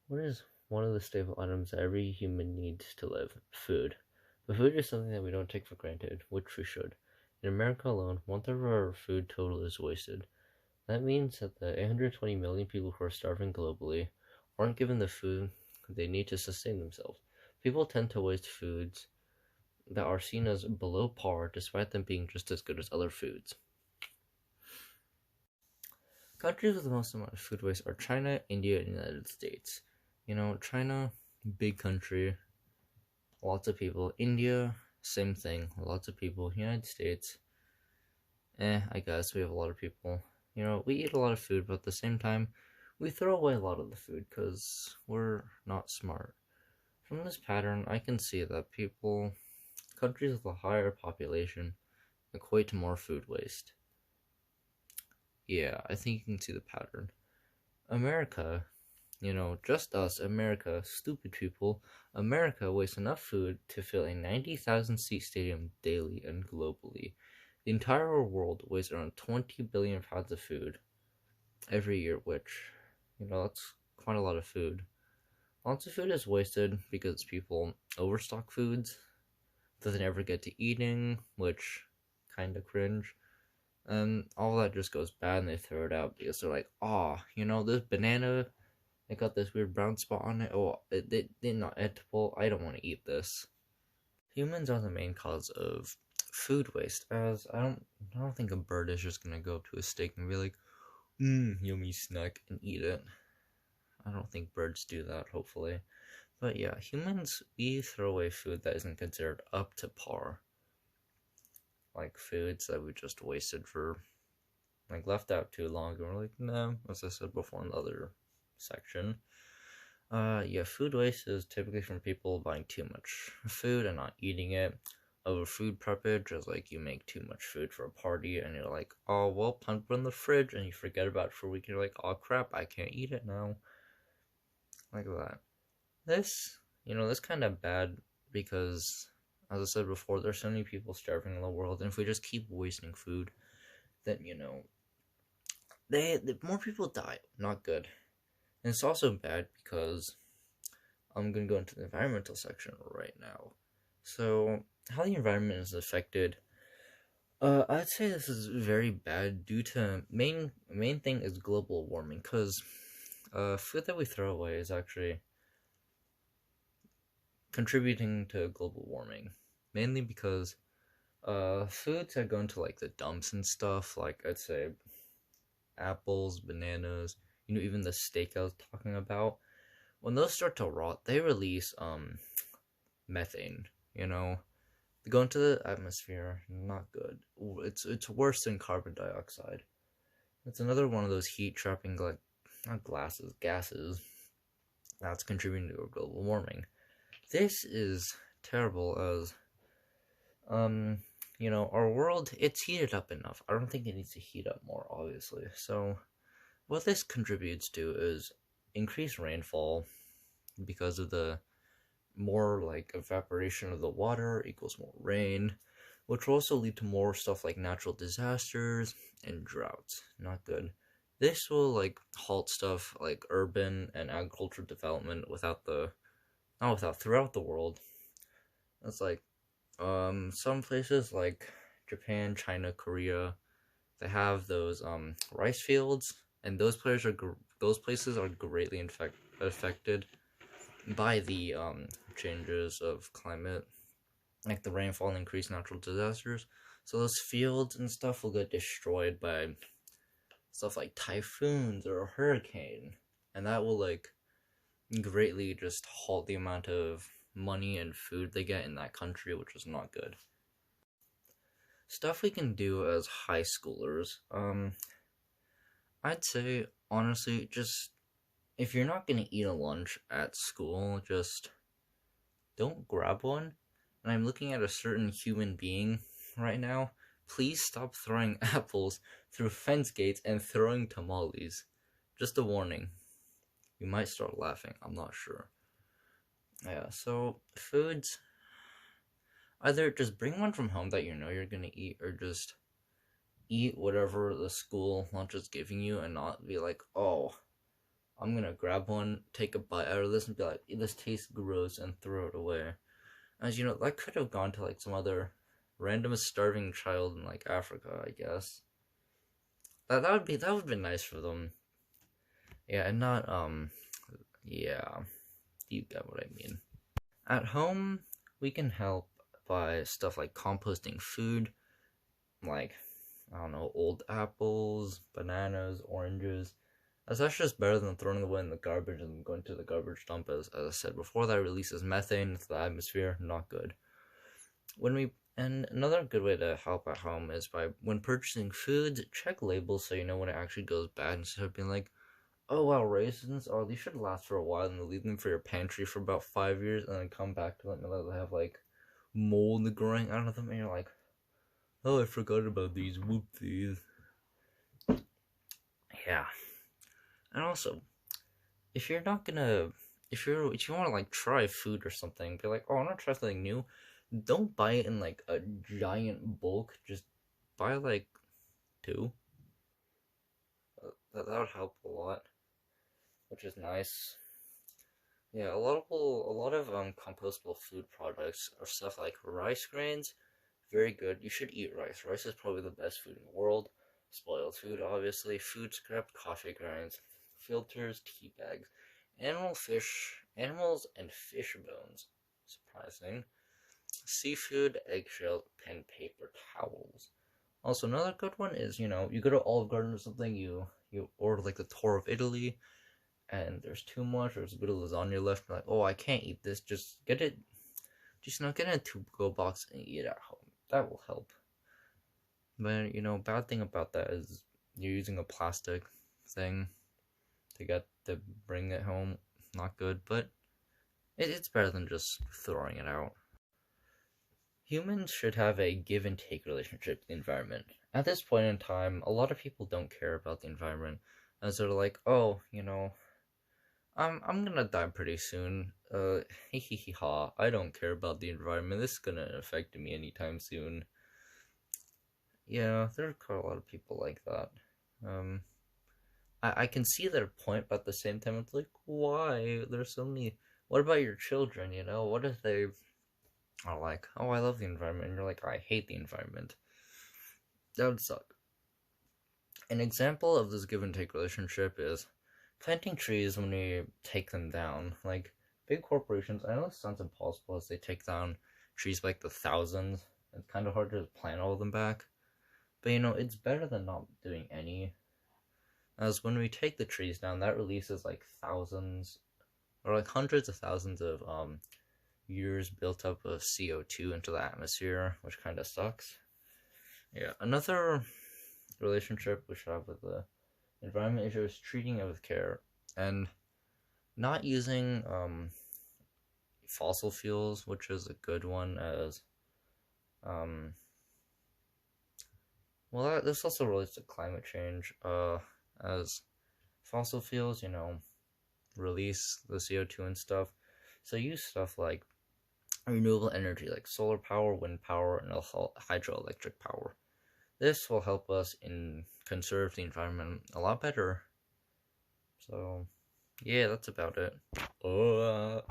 What is one of the staple items that every human needs to live? Food. But food is something that we don't take for granted, which we should. In America alone, one third of our food total is wasted. That means that the 820 million people who are starving globally aren't given the food they need to sustain themselves. People tend to waste foods that are seen as below par despite them being just as good as other foods. Countries with the most amount of food waste are China, India, and the United States. China, big country, lots of people. India, same thing, lots of people. United States, I guess we have a lot of people. We eat a lot of food, but at the same time, we throw away a lot of the food because we're not smart. From this pattern, I can see that countries with a higher population, equate to more food waste. Yeah, I think you can see the pattern. America, just us, America, stupid people, America wastes enough food to fill a 90,000 seat stadium daily and globally. The entire world wastes around 20 billion pounds of food every year, which, that's quite a lot of food. Lots of food is wasted because people overstock foods that they never get to eating, which kinda cringe. And all that just goes bad and they throw it out because they're like, oh, this banana, it got this weird brown spot on it. Oh, they're not edible. I don't want to eat this. Humans are the main cause of food waste, as I don't think a bird is just gonna go up to a steak and be like, yummy snack, and eat it. I don't think birds do that, hopefully. But yeah, humans, we throw away food that isn't considered up to par. Like foods that we just wasted for, like, left out too long, and we're like, no, as I said before in the other section. Yeah, food waste is typically from people buying too much food and not eating it. Over food preppage is like you make too much food for a party and you're like, oh, well, time to put in the fridge, and you forget about it for a week and you're like, oh crap, I can't eat it now. Like that. This kind of bad because, as I said before, there's so many people starving in the world, and if we just keep wasting food, then, more people die. Not good. And it's also bad because I'm going to go into the environmental section right now. So, how the environment is affected, I'd say this is very bad due to main thing is global warming, because food that we throw away is actually contributing to global warming, mainly because foods that go into like the dumps and stuff, like I'd say apples, bananas, even the steak I was talking about, when those start to rot, they release methane. They go into the atmosphere. Not good. It's worse than carbon dioxide. It's another one of those heat trapping, like, not gases that's contributing to global warming. This is terrible as our world, it's heated up enough. I don't think it needs to heat up more, obviously. So what this contributes to is increased rainfall because of the more like evaporation of the water equals more rain, which will also lead to more stuff like natural disasters and droughts. Not good. This will like halt stuff like urban and agricultural development throughout the world. It's like some places like Japan, China, Korea, they have those rice fields, and those places are greatly affected by the changes of climate, like the rainfall and increased natural disasters. So those fields and stuff will get destroyed by stuff like typhoons or a hurricane, and that will like greatly just halt the amount of money and food they get in that country, which is not good. Stuff we can do as high schoolers. I'd say honestly, just if you're not gonna eat a lunch at school, just don't grab one. And I'm looking at a certain human being right now. Please stop throwing apples through fence gates and throwing tamales. Just a warning. You might start laughing, I'm not sure. Yeah, so foods, either just bring one from home that you know you're gonna eat, or just eat whatever the school lunch is giving you and not be like, oh, I'm gonna grab one, take a bite out of this, and be like, this tastes gross, and throw it away. As you know, that could have gone to like some other random starving child in like Africa, I guess. That would be nice for them. Yeah, and not yeah, you get what I mean. At home, we can help by stuff like composting food, like I don't know, old apples, bananas, oranges. That's just better than throwing them away in the garbage and going to the garbage dump. As I said before, that releases methane into the atmosphere. Not good. And another good way to help at home is by when purchasing foods, check labels so you know when it actually goes bad instead of being like, oh wow, raisins, oh these should last for a while, and leave them for your pantry for about 5 years, and then come back to them and they have like mold growing out of them, and you're like, oh I forgot about these, whoopsies. Yeah, and also if you're not gonna if you want to like try food or something, be like, oh I want to try something new. Don't buy it in like a giant bulk. Just buy like two. That would help a lot, which is nice. Yeah, a lot of compostable food products are stuff like rice grains. Very good. You should eat rice. Rice is probably the best food in the world. Spoiled food, obviously. Food scrap, coffee grinds, filters, tea bags, animals and fish bones. Surprising. Seafood, eggshell, pen, paper, towels. Also, another good one is, you go to Olive Garden or something, you order like the tour of Italy, and there's too much, there's a bit of lasagna left, you're like, oh, I can't eat this, just get in a to-go box and eat it at home. That will help. But, bad thing about that is you're using a plastic thing to bring it home. Not good, but it's better than just throwing it out. Humans should have a give and take relationship with the environment. At this point in time, a lot of people don't care about the environment, as they're like, oh, I'm gonna die pretty soon. Hee hee hee ha. I don't care about the environment. This is gonna affect me anytime soon. Yeah, there are quite a lot of people like that. Um, I can see their point, but at the same time, it's like, why? There's so many. What about your children? What if they are like, oh, I love the environment, and you're like, I hate the environment? That would suck. An example of this give and take relationship is planting trees when we take them down. Like, big corporations, I know it sounds impossible as they take down trees by like the thousands. It's kind of hard to plant all of them back. But it's better than not doing any. As when we take the trees down, that releases like thousands or like hundreds of thousands of years built up of CO2 into the atmosphere, which kind of sucks. Yeah, another relationship we should have with the environment is just treating it with care and not using fossil fuels, which is a good one, as well, this also relates to climate change, as fossil fuels, release the CO2 and stuff. So use stuff like renewable energy, like solar power, wind power, and hydroelectric power. This will help us conserve the environment a lot better. So, yeah, that's about it.